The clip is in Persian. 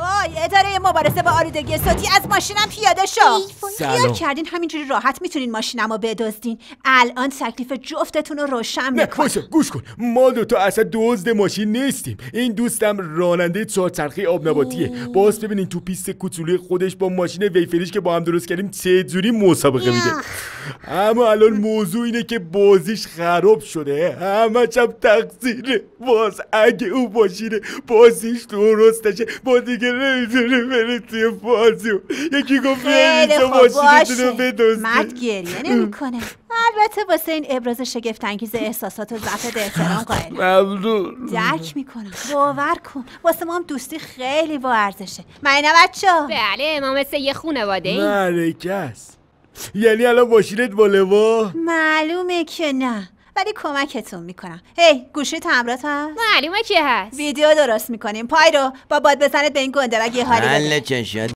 های اداره مبارزه با آلودگی صوتی از ماشینم پیاده شو. خیال کردین همینجوری راحت میتونین ماشینمو بدزدین؟ الان تکلیف جفتتون رو روشن میکنم. نه باشه گوش کن، ما دوتا اصلا دزد ماشین نیستیم. این دوستم راننده چهارچرخه آب نباتیه. باز ببینین تو پیست کوچولوی خودش با ماشین ویفریش که با هم درست کردیم چه جوری مسابقه میده. اما الان موضوع اینه که بازیش خراب شده، همه چم تقصیره. باز اگه اون ماشین بازیش درست نشه با دیگه نمیتونه بره توی بازی. یکی گفت اینجا ماشینتون رو بدزدید. مرد گریه نمیکنه. البته واسه این ابراز شگفت‌انگیز احساسات و ضعف احترام قائلم. ممنون. درک میکنم، باور کن واسه ما هم دوستی خیلی با ارزشه. نه بچه‌ها؟ بله ما مثل یه خانواده ایم. معرکه است. یعنی الان ماشینت با لوا؟ معلومه که نه، ولی کمکتون میکنم. هی گوشی تمرات هست؟ معلومه که هست. ویدیو درست میکنیم. پایرو با باد بزنت به این گنده و یه حالی بده.